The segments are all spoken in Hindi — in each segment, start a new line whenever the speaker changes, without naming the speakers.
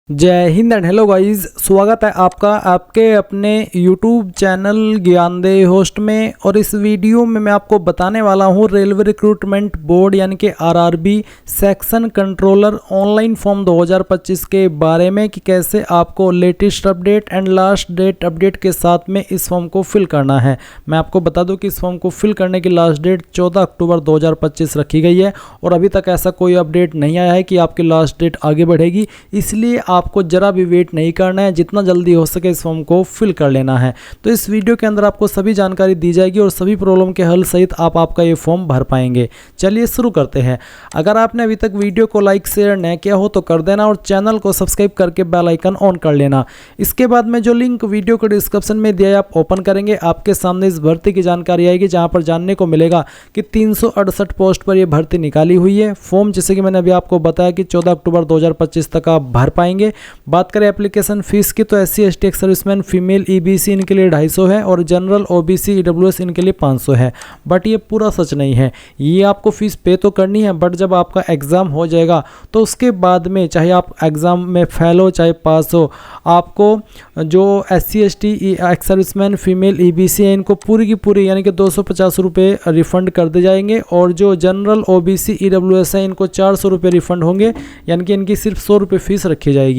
जय हिंद एंड हेलो गाइस, स्वागत है आपका आपके अपने YouTube चैनल ज्ञानदेह होस्ट में। और इस वीडियो में मैं आपको बताने वाला हूं रेलवे रिक्रूटमेंट बोर्ड यानी कि RRB section controller online form 2025 के बारे में कि कैसे आपको latest update and last date update के साथ में इस फॉर्म को फिल करना है। मैं आपको बता दूं कि इस फॉर्म को फिल करने की लास्ट डेट 14 अक्टूबर 2025 रखी गई है और अभी तक ऐसा कोई अपडेट नहीं आया है कि आपकी लास्ट डेट आगे बढ़ेगी, इसलिए आपको जरा भी वेट नहीं करना है, जितना जल्दी हो सके इस फॉर्म को फिल कर लेना है। तो इस वीडियो के अंदर आपको सभी जानकारी दी जाएगी और सभी प्रॉब्लम के हल सहित आप आपका ये फॉर्म भर पाएंगे। चलिए शुरू करते हैं। अगर आपने अभी तक वीडियो को लाइक शेयर नहीं किया हो तो कर देना और चैनल को सब्सक्राइब करके बेल आइकन ऑन कर लेना। इसके बाद में जो लिंक वीडियो के डिस्क्रिप्शन में दिया है आप ओपन करेंगे, आपके सामने इस भर्ती की जानकारी आएगी जहां पर जानने को मिलेगा कि 368 पोस्ट पर यह भर्ती निकाली हुई है। फॉर्म जैसे कि मैंने अभी आपको बताया कि 14 अक्टूबर 2025 तक आप भर पाएंगे। बात करें एप्लीकेशन फीस की तो SC ST ex serviceman female EBC इनके लिए 250 है और जनरल OBC EWS इनके लिए 500 है। बट ये पूरा सच नहीं है, ये आपको फीस पे तो करनी है बट जब आपका एग्ज़ाम हो जाएगा तो उसके बाद में चाहे आप एग्ज़ाम में फेल हो चाहे पास हो, आपको जो SC ST ex serviceman female EBC है इनको पूरी की पूरी यानी कि 250 रुपये रिफ़ंड कर दिए जाएंगे और जो जनरल OBC EWS है इनको 400 रुपये रिफ़ंड होंगे, यानी कि इनकी सिर्फ 100 रुपये फीस रखी जाएगी।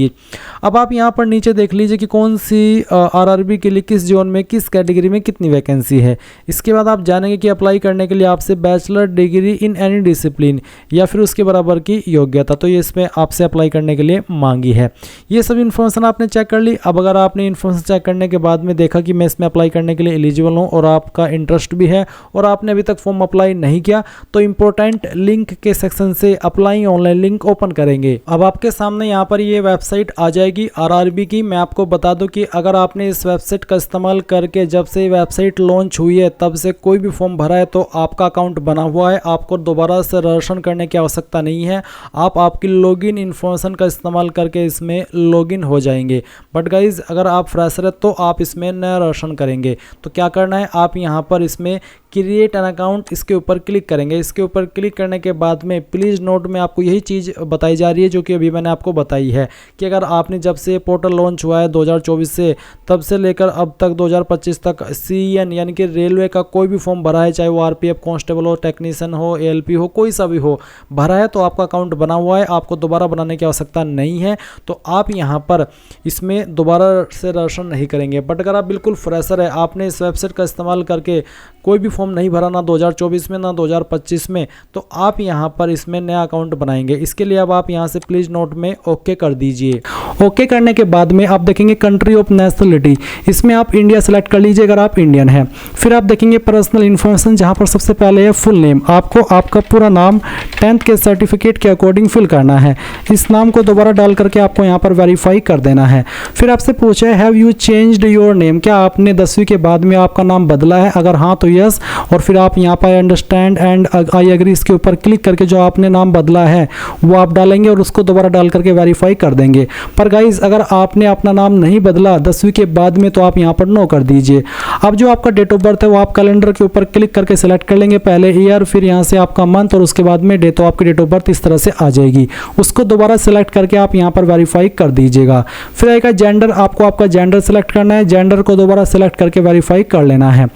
अब आप यहाँ पर नीचे देख लीजिए कि कौन सी आरआरबी के लिए किस जोन में किस कैटेगरी में कितनी वैकेंसी है। इसके बाद आप जानेंगे कि अप्लाई करने के लिए आपसे bachelor degree in any discipline या फिर उसके बराबर की योग्यता, तो ये इसमें आपसे अप्लाई करने के लिए मांगी है। ये सब इन्फॉर्मेशन आपने चेक कर ली। अब अगर आपने इन्फॉर्मेशन चेक करने के बाद में देखा कि मैं इसमें अप्लाई करने के लिए एलिजिबल हूँ और आपका इंटरेस्ट भी है और आपने अभी तक फॉर्म अप्लाई नहीं किया तो इंपॉर्टेंट लिंक के सेक्शन से अप्लाई ऑनलाइन लिंक ओपन करेंगे। अब आपके सामने यहाँ पर ये वेबसाइट आ जाएगी आरआरबी की। मैं आपको बता दूं कि अगर आपने इस वेबसाइट का इस्तेमाल करके जब से वेबसाइट लॉन्च हुई है तब से कोई भी फॉर्म भरा है तो आपका अकाउंट बना हुआ है, आपको दोबारा से रजिस्ट्रेशन करने की आवश्यकता नहीं है। आप आपकी लॉगिन इन्फॉर्मेशन का इस्तेमाल करके इसमें लॉगिन हो जाएंगे। बट गाइज अगर आप फ्रेशर है तो आप इसमें नया रजिस्ट्रेशन करेंगे तो क्या करना है, आप यहाँ पर इसमें क्रिएट एन अकाउंट इसके ऊपर क्लिक करेंगे। इसके ऊपर क्लिक करने के बाद में प्लीज़ नोट में आपको यही चीज़ बताई जा रही है जो कि अभी मैंने आपको बताई है कि अगर आपने जब से पोर्टल लॉन्च हुआ है 2024 से तब से लेकर अब तक 2025 तक CEN यानी कि रेलवे का कोई भी फॉर्म भरा है, चाहे वो RPF कांस्टेबल हो, टेक्नीशियन हो, ALP हो, कोई सा भी हो भरा है तो आपका अकाउंट बना हुआ है, आपको दोबारा बनाने की आवश्यकता नहीं है। तो आप यहाँ पर इसमें दोबारा से रजिस्ट्रेशन नहीं करेंगे। बट अगर आप बिल्कुल फ्रेशर है, आपने इस वेबसाइट का इस्तेमाल करके कोई भी फॉर्म नहीं भरा ना 2024 में ना 2025 में, तो आप यहाँ पर इसमें नया अकाउंट बनाएंगे। इसके लिए अब आप यहाँ से प्लीज़ नोट में ओके कर दीजिए। ओके करने के बाद में आप देखेंगे कंट्री ऑफ नेशनलिटी, इसमें आप इंडिया सेलेक्ट कर लीजिए अगर आप इंडियन हैं। फिर आप देखेंगे पर्सनल इन्फॉर्मेशन जहाँ पर सबसे पहले है फुल नेम। आपको आपका पूरा नाम 10th के सर्टिफिकेट के अकॉर्डिंग फिल करना है। इस नाम को दोबारा डाल करके आपको यहाँ पर वेरीफाई कर देना है। फिर आपसे पूछा है have you changed your name, क्या आपने 10वीं के बाद में आपका नाम बदला है, अगर हाँ तो यस। और फिर आप यहाँ पर अंडरस्टैंड एंड आई एग्री इसके ऊपर क्लिक करके जो आपने नाम बदला है वो आप डालेंगे और उसको दोबारा डाल करके वेरीफाई कर देंगे। पर गाइज अगर आपने अपना नाम नहीं बदला 10वीं के बाद में तो आप यहाँ पर नो कर दीजिए। अब जो आपका डेट ऑफ बर्थ है वो आप कैलेंडर के ऊपर क्लिक करके सिलेक्ट कर लेंगे, पहले ईयर फिर यहाँ से आपका मंथ और उसके बाद में डे, तो आपकी डेट ऑफ बर्थ इस तरह से आ जाएगी। उसको दोबारा सिलेक्ट करके आप यहाँ पर वेरीफाई कर दीजिएगा। फिर आएगा जेंडर, आपको आपका जेंडर सेलेक्ट करना है, जेंडर को दोबारा सिलेक्ट करके वेरीफाई कर लेना है।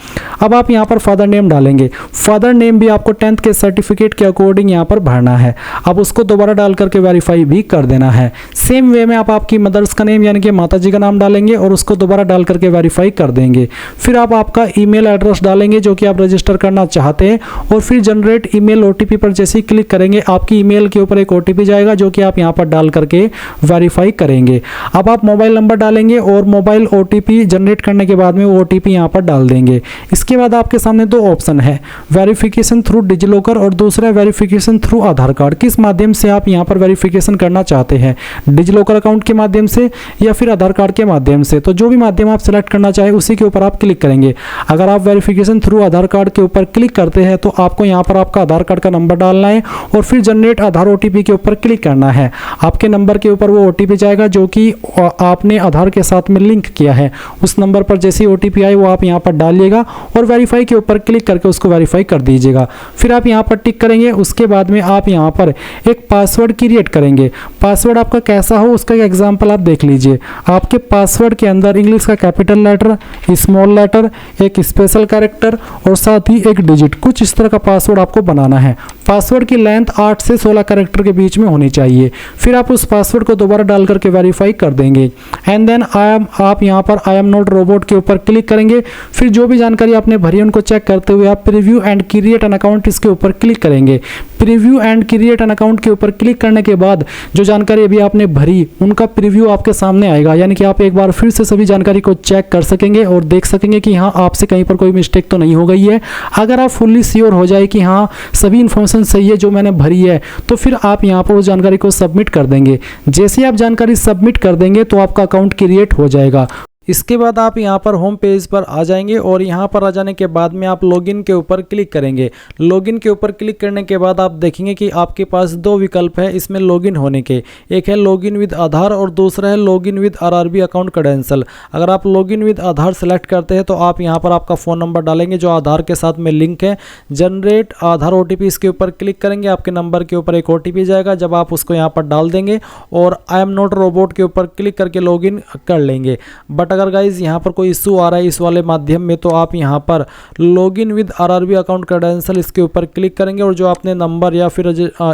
अब आप यहाँ पर फादर नेम डालेंगे, फादर नेम भी आपको 10th के सर्टिफिकेट के अकॉर्डिंग यहाँ पर भरना है। अब उसको दोबारा डाल करके वेरीफाई भी कर देना है। सेम वे में आप आपकी मदर्स का नेम यानी कि माता जी का नाम डालेंगे और उसको दोबारा डाल करके वेरीफाई कर देंगे। फिर आप आपका ईमेल एड्रेस डालेंगे जो कि आप रजिस्टर करना चाहते हैं और फिर जनरेट ईमेल OTP पर जैसे ही क्लिक करेंगे आपकी ईमेल के ऊपर एक OTP जाएगा जो कि आप यहाँ पर डाल करके वेरीफाई करेंगे। अब आप मोबाइल नंबर डालेंगे और मोबाइल OTP जनरेट करने के बाद में वो OTP यहाँ पर डाल देंगे। इसके बाद आपके सामने दो ऑप्शन है, वेरिफिकेशन थ्रू डिजिलॉकर और दूसरा वेरिफिकेशन थ्रू आधार कार्ड। किस माध्यम से आप यहाँ पर वेरिफिकेशन करना चाहते हैं, डिजिलॉकर अकाउंट के माध्यम से या फिर आधार कार्ड के माध्यम से, तो जो भी माध्यम आप सेलेक्ट करना चाहे उसी के ऊपर आप क्लिक करेंगे। अगर आप वेरिफिकेशन थ्रू आधार कार्ड के ऊपर क्लिक करते हैं तो आपको यहाँ पर आपका आधार कार्ड का नंबर डालना है और फिर जनरेट आधार OTP के ऊपर क्लिक करना है। आपके नंबर के ऊपर वो OTP जाएगा जो कि आपने आधार के साथ में लिंक किया है। उस नंबर पर जैसे ही OTP आए वो आप यहाँ पर डालिएगा और वेरीफाई के ऊपर क्लिक करके उसको वेरीफाई कर दीजिएगा। फिर आप यहाँ पर टिक करेंगे। उसके बाद में आप यहाँ पर एक पासवर्ड क्रिएट करेंगे। पासवर्ड आपका कैसा हो उसका एग्जांपल आप देख लीजिए, आपके पासवर्ड के अंदर इंग्लिश का कैपिटल लेटर, स्मॉल लेटर, एक स्पेशल कैरेक्टर और साथ ही एक डिजिट, कुछ इस तरह का पासवर्ड आपको बनाना है। पासवर्ड की लेंथ 8 से 16 कैरेक्टर के बीच में होनी चाहिए। फिर आप उस पासवर्ड को दोबारा डाल करके वेरीफाई कर देंगे एंड देन आप यहाँ पर आई एम नॉट रोबोट के ऊपर क्लिक करेंगे। फिर जो भी जानकारी आपने भरी उनको चेक करते हुए आप preview and create an account इसके ऊपर क्लिक करेंगे। Preview and create an account के ऊपर क्लिक करने के बाद जो जानकारी अभी आपने भरी उनका प्रीव्यू आपके सामने आएगा, यानी कि आप एक बार फिर से सभी जानकारी को चेक कर सकेंगे और देख सकेंगे कि हाँ आपसे कहीं पर कोई मिस्टेक तो नहीं हो गई है। अगर आप फुल्ली श्योर हो जाए कि हाँ सभी इन्फॉर्मेशन सही है जो मैंने भरी है, तो फिर आप यहाँ पर उस जानकारी को सबमिट कर देंगे। जैसे ही आप जानकारी सबमिट कर देंगे तो आपका अकाउंट क्रिएट हो जाएगा। इसके बाद आप यहाँ पर होम पेज पर आ जाएंगे और यहाँ पर आ जाने के बाद में आप लॉगिन के ऊपर क्लिक करेंगे। लॉगिन के ऊपर क्लिक करने के बाद आप देखेंगे कि आपके पास दो विकल्प है इसमें लॉगिन होने के, एक है लॉगिन विद आधार और दूसरा है login with RRB account credential. अगर आप लॉगिन विद आधार सेलेक्ट करते हैं तो आप यहाँ पर आपका फ़ोन नंबर डालेंगे जो आधार के साथ में लिंक है। जनरेट आधार OTP इसके ऊपर क्लिक करेंगे, आपके नंबर के ऊपर एक OTP जाएगा। जब आप उसको यहाँ पर डाल देंगे और आई एम नॉट रोबोट के ऊपर क्लिक करके लॉगिन कर लेंगे। बट अगर गाइज यहाँ पर कोई इशू आ रहा है इस वाले माध्यम में तो आप यहाँ पर login with RRB account credential इसके ऊपर क्लिक करेंगे और जो आपने नंबर या फिर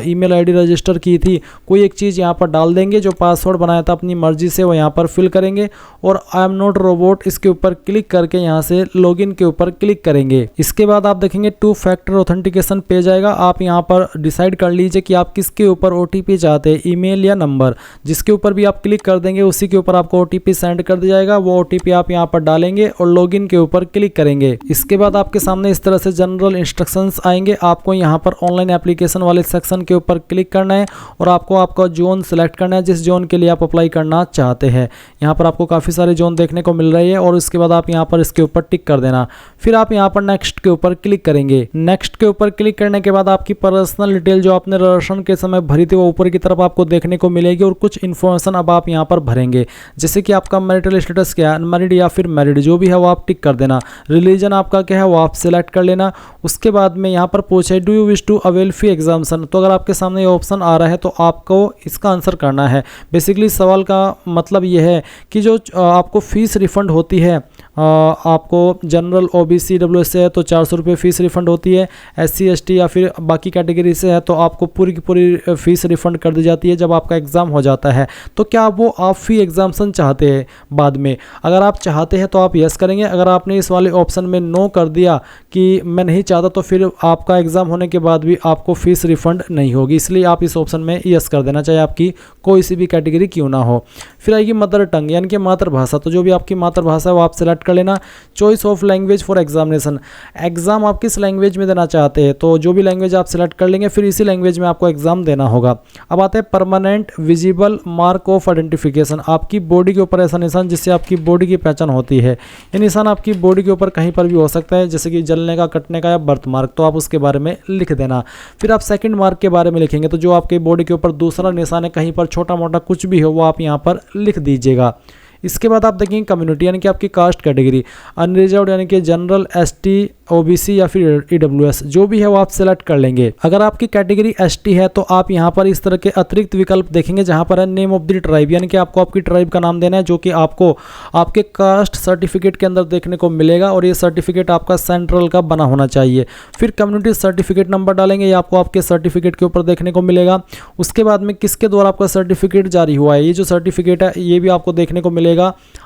ईमेल आईडी रजिस्टर की थी कोई एक चीज़ यहाँ पर डाल देंगे। जो पासवर्ड बनाया था अपनी मर्जी से वो यहाँ पर फिल करेंगे और आई एम नॉट रोबोट इसके ऊपर क्लिक करके यहाँ से लॉगिन के ऊपर क्लिक करेंगे। इसके बाद आप देखेंगे 2 फैक्टर ऑथेंटिकेशन पेज आएगा। आप यहाँ पर डिसाइड कर लीजिए कि आप किसके ऊपर OTP चाहते हैं, ईमेल या नंबर। जिसके ऊपर भी आप क्लिक कर देंगे उसी के ऊपर आपको OTP सेंड कर दिया जाएगा। वो OTP आप यहाँ पर डालेंगे और लॉगिन के ऊपर क्लिक करेंगे। इसके बाद आपके सामने इस तरह से जनरल इंस्ट्रक्शंस आएंगे। आपको यहाँ पर ऑनलाइन एप्लीकेशन वाले सेक्शन के ऊपर क्लिक करना है और आपको आपका जोन सेलेक्ट करना है जिस जोन के लिए आप अप्लाई करना चाहते हैं। यहाँ पर आपको काफ़ी सारे जोन देखने को मिल रही है और उसके बाद आप यहाँ पर इसके ऊपर टिक कर देना। फिर आप यहाँ पर नेक्स्ट के ऊपर क्लिक करेंगे। नेक्स्ट के ऊपर क्लिक करने के बाद आपकी पर्सनल डिटेल जो आपने रजिस्ट्रेशन के समय भरी थी वो ऊपर की तरफ आपको देखने को मिलेगी और कुछ इन्फॉर्मेशन अब आप यहाँ पर भरेंगे, जैसे कि आपका मैरिटल स्टेटस क्या है, अनमैरिड या फिर मैरिड, जो भी है वो आप टिक कर देना। रिलीजन आपका क्या है वो आप सिलेक्ट कर लेना। उसके बाद में यहाँ पर पूछे do you wish to avail fee exemption, तो अगर आपके सामने ये ऑप्शन आ रहा है तो आपको इसका आंसर करना है। बेसिकली सवाल का मतलब ये है कि जो आपको फीस रिफंड होती है, आपको जनरल OBC WS से है तो 400 रुपये फ़ीस रिफ़ंड होती है, SC ST या फिर बाकी कैटेगरी से है तो आपको पूरी की पूरी फ़ीस रिफ़ंड कर दी जाती है जब आपका एग्ज़ाम हो जाता है। तो क्या वो आप फ़ी एग्जाम्शन चाहते हैं बाद में? अगर आप चाहते हैं तो आप यस करेंगे। अगर आपने इस वाले ऑप्शन में नो कर दिया कि मैं नहीं चाहता तो फिर आपका एग्ज़ाम होने के बाद भी आपको फ़ीस रिफ़ंड नहीं होगी, इसलिए आप इस ऑप्शन में यस कर देना, चाहे आपकी कोई सी भी कैटेगरी क्यों ना हो। फिर आएगी मदर टंग यानी कि मातृभाषा, तो जो भी आपकी मातृभाषा है वो आप सेलेक्ट कर लेना। Choice of language for examination, exam आप किस लैंग्वेज में देना चाहते हैं तो जो भी लैंग्वेज आप सेलेक्ट कर लेंगे फिर इसी लैंग्वेज में आपको एग्जाम देना होगा। अब आते हैं permanent visible mark of identification, आपकी बॉडी के ऊपर ऐसा निशान जिससे आपकी बॉडी की पहचान होती है। ये निशान आपकी बॉडी के ऊपर कहीं पर भी हो सकता है, जैसे कि जलने का, कटने का या बर्थ मार्क, तो आप उसके बारे में लिख देना। फिर आप सेकंड मार्क के बारे में लिखेंगे, तो जो आपके बॉडी के ऊपर दूसरा निशान है कहीं पर छोटा मोटा कुछ भी हो वो आप यहाँ पर लिख दीजिएगा। इसके बाद आप देखेंगे कम्युनिटी यानी कि आपकी कास्ट कैटेगरी, अनरिजर्व्ड यानी कि जनरल, ST, OBC या फिर EWS, जो भी है वो आप सेलेक्ट कर लेंगे। अगर आपकी कैटेगरी ST है तो आप यहाँ पर इस तरह के अतिरिक्त विकल्प देखेंगे जहाँ पर है नेम ऑफ द ट्राइब, यानी कि आपको आपकी ट्राइब का नाम देना है जो कि आपको आपके कास्ट सर्टिफिकेट के अंदर देखने को मिलेगा और ये सर्टिफिकेट आपका सेंट्रल का बना होना चाहिए। फिर कम्युनिटी सर्टिफिकेट नंबर डालेंगे, ये आपको आपके सर्टिफिकेट के ऊपर देखने को मिलेगा। उसके बाद में किसके द्वारा आपका सर्टिफिकेट जारी हुआ है, ये जो सर्टिफिकेट है ये भी आपको देखने को मिलेगा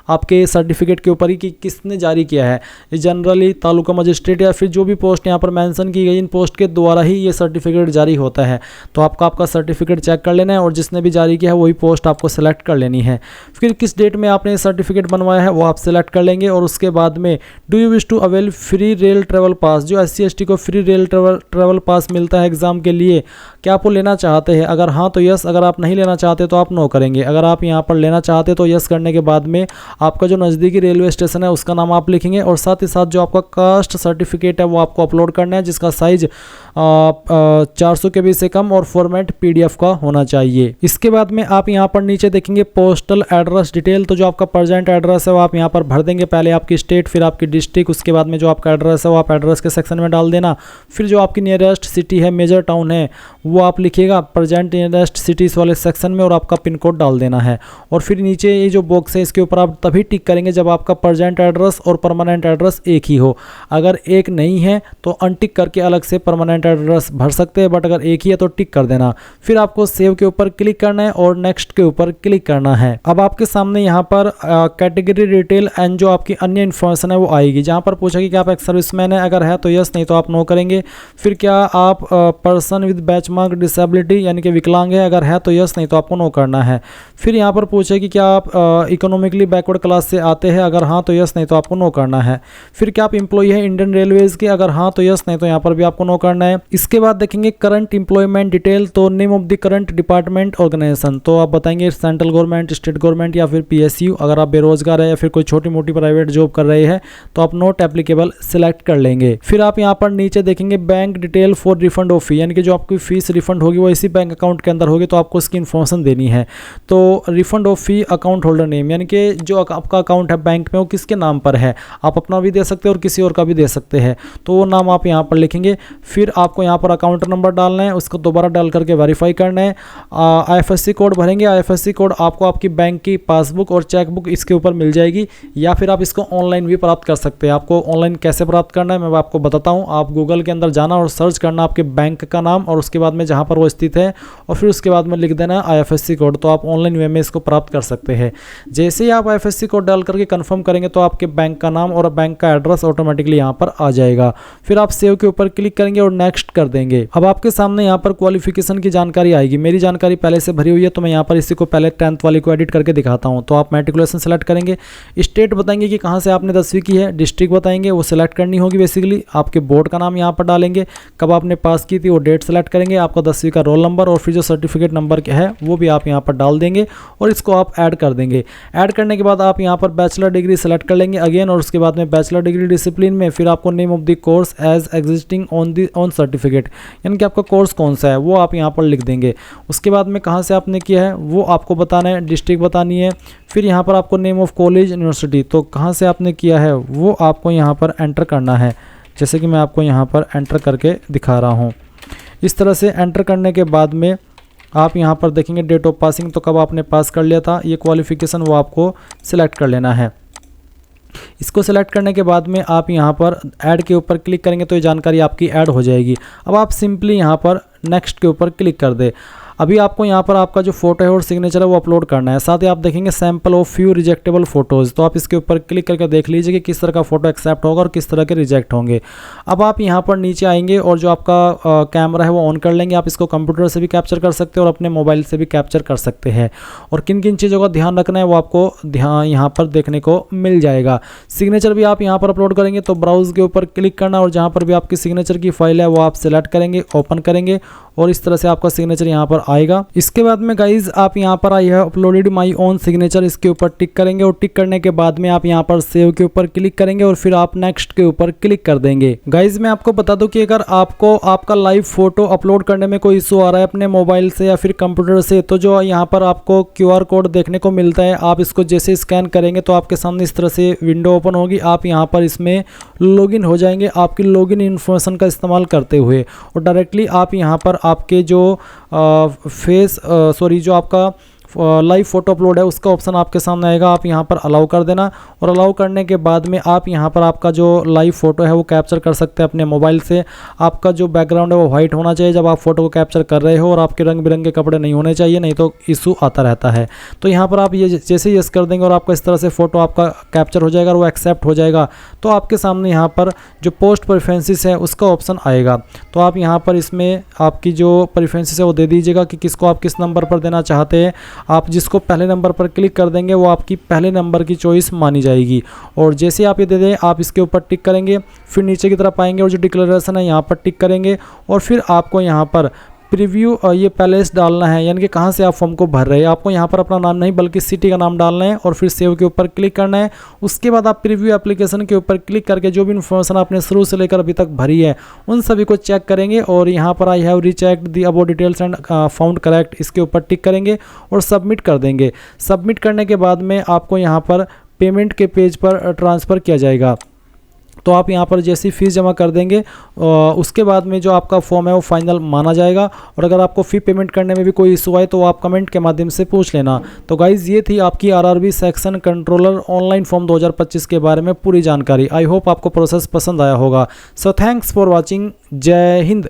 आपके सर्टिफिकेट के ऊपर ही कि किसने जारी किया है। ये जनरली तालुका मजिस्ट्रेट या फिर जो भी पोस्ट यहाँ पर मेंशन की गई इन पोस्ट के द्वारा ही ये सर्टिफिकेट जारी होता है। तो आपका सर्टिफिकेट चेक कर लेना है और जिसने भी जारी किया है वही पोस्ट आपको सेलेक्ट कर लेनी है। फिर किस डेट में आपने सर्टिफिकेट बनवाया है वो आप सेलेक्ट कर लेंगे और उसके बाद में do you wish to avail free rail travel pass, जो SC ST को फ्री रेल ट्रेवल पास मिलता है एग्जाम के लिए, क्या आप वो लेना चाहते हैं? अगर हाँ तो यस, अगर आप नहीं लेना चाहते तो आप नो करेंगे। अगर आप यहाँ पर लेना चाहते तो यस करने के बाद में आपका जो नज़दीकी रेलवे स्टेशन है उसका नाम आप लिखेंगे और साथ ही साथ जो आपका कास्ट सर्टिफिकेट है वो आपको अपलोड करना है जिसका साइज 400 KB से कम और फॉर्मेट PDF का होना चाहिए। इसके बाद में आप यहाँ पर नीचे देखेंगे पोस्टल एड्रेस डिटेल, तो जो आपका प्रेजेंट एड्रेस है वो आप यहाँ पर भर देंगे, पहले आपकी स्टेट फिर आपकी डिस्ट्रिक्ट, उसके बाद में जो आपका एड्रेस है वो आप एड्रेस के सेक्शन में डाल देना। फिर जो आपकी नियरेस्ट सिटी है, मेजर टाउन है, वो आप लिखिएगा प्रेजेंट नियरेस्ट सिटीज़ वाले सेक्शन में और आपका पिन कोड डाल देना है। और फिर नीचे ये जो बॉक्स है इसके ऊपर आप तभी टिक करेंगे जब आपका प्रेजेंट एड्रेस और परमानेंट एड्रेस एक ही हो। अगर एक नहीं है तो अनटिक करके अलग से परमानेंट एड्रेस भर सकते हैं, बट अगर एक ही है तो टिक कर देना। फिर आपको सेव के ऊपर क्लिक करना है और नेक्स्ट के ऊपर क्लिक करना है। अब आपके सामने यहाँ पर कैटेगरी डिटेल एंड जो आपकी अन्य इन्फॉर्मेशन है वो आएगी, जहाँ पर पूछेगी कि आप एक सर्विसमैन है, अगर है तो यस, नहीं तो आप नो करेंगे। फिर क्या आप पर्सन विद बेंचमार्क डिसेबिलिटी यानी कि विकलांग है, अगर है तो यस, नहीं तो आपको नो करना है। फिर यहाँ पर पूछेगी क्या आप इकोनॉमिकली बैकवर्ड क्लास से आते हैं, अगर हाँ तो यस, नहीं तो आपको नो करना है। फिर क्या आप एम्प्लॉई है इंडियन रेलवेज के, अगर हाँ तो यस, नहीं तो यहाँ पर भी आपको नो करना है। इसके बाद देखेंगे करंट एम्प्लॉयमेंट डिटेल, तो name of the current department organisation, तो आप बताएंगे सेंट्रल गवर्नमेंट, स्टेट गवर्नमेंट या फिर पीएसयू। अगर आप बेरोजगार है या फिर कोई छोटी मोटी प्राइवेट जॉब कर रहे हैं तो आप नॉट एप्लीकेबल सिलेक्ट कर लेंगे। फिर आप यहाँ पर नीचे देखेंगे bank detail for refund of fee, यानी कि जो आपकी फीस रिफंड होगी वो इसी बैंक अकाउंट के अंदर होगी, तो आपको इसकी इन्फॉर्मेशन देनी है। तो refund of fee account holder name, यानी कि जो आपका अकाउंट है बैंक में वो किसके नाम पर है, आप अपना भी दे सकते हैं और किसी और का भी दे सकते हैं, तो वो नाम आप यहाँ पर लिखेंगे। फिर आपको यहाँ पर अकाउंट नंबर डालना है, उसको दोबारा डाल करके वेरीफाई करना है। IFSC कोड भरेंगे, IFSC कोड आपको आपकी बैंक की पासबुक और चेकबुक इसके ऊपर मिल जाएगी, या फिर आप इसको ऑनलाइन भी प्राप्त कर सकते हैं। आपको ऑनलाइन कैसे प्राप्त करना है मैं आपको बताता हूँ। आप गूगल के अंदर जाना और सर्च करना आपके बैंक का नाम और उसके बाद में जहाँ पर वो स्थित है, और फिर उसके बाद में लिख देना IFSC कोड, तो आप ऑनलाइन वे में इसको प्राप्त कर सकते हैं। जैसे ही आप IFSC कोड डाल करके कंफर्म करेंगे तो आपके बैंक का नाम और बैंक का एड्रेस ऑटोमेटिकली यहाँ पर आ जाएगा। फिर आप सेव के ऊपर क्लिक करेंगे और नेक्स्ट कर देंगे। अब आपके सामने यहाँ पर क्वालिफिकेशन की जानकारी आएगी। मेरी जानकारी पहले से भरी हुई है तो मैं यहाँ पर इसी को पहले 10th वाली को एडिट करके दिखाता हूँ। तो आप मैट्रिकुलेशन सेलेक्ट करेंगे, स्टेट बताएंगे कि कहाँ से आपने 10वीं की है, डिस्ट्रिक्ट बताएंगे वो सिलेक्ट करनी होगी बेसिकली, आपके बोर्ड का नाम यहाँ पर डालेंगे, कब आपने पास की थी वो डेट सेलेक्ट करेंगे, आपका 10वीं का रोल नंबर और फिर जो सर्टिफिकेट नंबर है वो भी आप यहाँ पर डाल देंगे और इसको आप ऐड कर देंगे। ऐड करने के बाद आप यहाँ पर बैचलर डिग्री सेलेक्ट कर लेंगे अगेन, और उसके बाद में बैचलर डिग्री डिसिप्लिन में फिर आपको name of the course as existing on certificate, यानी कि आपका कोर्स कौन सा है वो आप यहाँ पर लिख देंगे। उसके बाद में कहाँ से आपने किया है वो आपको बताना है, डिस्ट्रिक्ट बतानी है। फिर यहाँ पर आपको नेम ऑफ कॉलेज यूनिवर्सिटी, तो कहाँ से आपने किया है वो आपको यहाँ पर एंटर करना है, जैसे कि मैं आपको यहाँ पर एंटर करके दिखा रहा हूँ। इस तरह से एंटर करने के बाद में आप यहाँ पर देखेंगे डेट ऑफ पासिंग, तो कब आपने पास कर लिया था, ये क्वालिफिकेशन वो आपको सिलेक्ट कर लेना है। इसको सेलेक्ट करने के बाद में आप यहाँ पर ऐड के ऊपर क्लिक करेंगे तो ये जानकारी आपकी ऐड हो जाएगी। अब आप सिंपली यहाँ पर नेक्स्ट के ऊपर क्लिक कर दे। अभी आपको यहाँ पर आपका जो फोटो है और सिग्नेचर है वो अपलोड करना है। साथ ही आप देखेंगे सैंपल ऑफ फ्यू रिजेक्टेबल फोटोज़, तो आप इसके ऊपर क्लिक करके देख लीजिए कि किस तरह का फोटो एक्सेप्ट होगा और किस तरह के रिजेक्ट होंगे। अब आप यहाँ पर नीचे आएंगे और जो आपका कैमरा है वो ऑन कर लेंगे। आप इसको कंप्यूटर से भी कैप्चर कर सकते हैं और अपने मोबाइल से भी कैप्चर कर सकते हैं, और किन किन चीज़ों का ध्यान रखना है वो आपको ध्यान यहाँ पर देखने को मिल जाएगा। सिग्नेचर भी आप यहाँ पर अपलोड करेंगे तो ब्राउज के ऊपर क्लिक करना और जहाँ पर भी आपकी सिग्नेचर की फाइल है वो आप सिलेक्ट करेंगे, ओपन करेंगे और इस तरह से आपका सिग्नेचर यहाँ पर आएगा। इसके बाद में गाइज आप यहाँ पर आई है अपलोडेड माई ओन सिग्नेचर, इसके ऊपर टिक करेंगे और टिक करने के बाद में आप यहाँ पर सेव के ऊपर क्लिक करेंगे और फिर आप नेक्स्ट के ऊपर क्लिक कर देंगे। गाइज मैं आपको बता दूं कि अगर आपको आपका लाइव फोटो अपलोड करने में कोई इशू आ रहा है अपने मोबाइल से या फिर कंप्यूटर से, तो जो यहाँ पर आपको QR कोड देखने को मिलता है, आप इसको जैसे स्कैन करेंगे तो आपके सामने इस तरह से विंडो ओपन होगी। आप यहाँ पर इसमें लॉगिन हो जाएंगे आपकी लॉगिन इन्फॉर्मेशन का इस्तेमाल करते हुए, और डायरेक्टली आप यहाँ पर आपके जो जो आपका लाइव फोटो अपलोड है उसका ऑप्शन आपके सामने आएगा। आप यहाँ पर अलाउ कर देना, और अलाउ करने के बाद में आप यहाँ पर आपका जो लाइव फोटो है वो कैप्चर कर सकते हैं अपने मोबाइल से। आपका जो बैकग्राउंड है वो वाइट होना चाहिए जब आप फोटो को कैप्चर कर रहे हो, और आपके रंग बिरंगे कपड़े नहीं होने चाहिए, नहीं तो इशू आता रहता है। तो यहाँ पर आप ये जैसे ही यस कर देंगे और आपका इस तरह से फोटो आपका कैप्चर हो जाएगा और वो एक्सेप्ट हो जाएगा, तो आपके सामने यहाँ पर जो पोस्ट प्रेफरेंसेस है उसका ऑप्शन आएगा। तो आप यहाँ पर इसमें आपकी जो प्रेफरेंसेस है वो दे दीजिएगा कि किसको आप किस नंबर पर देना चाहते हैं। आप जिसको पहले नंबर पर क्लिक कर देंगे वो आपकी पहले नंबर की चॉइस मानी जाएगी, और जैसे आप ये दे दें आप इसके ऊपर टिक करेंगे, फिर नीचे की तरफ आएंगे और जो डिक्लेरेशन है यहाँ पर टिक करेंगे, और फिर आपको यहाँ पर प्रीव्यू ये पैलेस डालना है, यानी कि कहाँ से आप फॉर्म को भर रहे हैं। आपको यहाँ पर अपना नाम नहीं बल्कि सिटी का नाम डालना है और फिर सेव के ऊपर क्लिक करना है। उसके बाद आप प्रीव्यू एप्लीकेशन के ऊपर क्लिक करके जो भी इन्फॉर्मेशन आपने शुरू से लेकर अभी तक भरी है उन सभी को चेक करेंगे, और यहाँ पर I have rechecked the about details and found correct, इसके ऊपर टिक करेंगे और सबमिट कर देंगे। सबमिट करने के बाद में आपको यहाँ पर पेमेंट के पेज पर ट्रांसफ़र किया जाएगा। तो आप यहाँ पर जैसी फ़ीस जमा कर देंगे उसके बाद में जो आपका फॉर्म है वो फाइनल माना जाएगा। और अगर आपको फ़ी पेमेंट करने में भी कोई इशू आए तो आप कमेंट के माध्यम से पूछ लेना। तो गाइज़ ये थी आपकी RRB section controller online form 2025 के बारे में पूरी जानकारी। आई होप आपको प्रोसेस पसंद आया होगा। So thanks for watching. जय हिंद।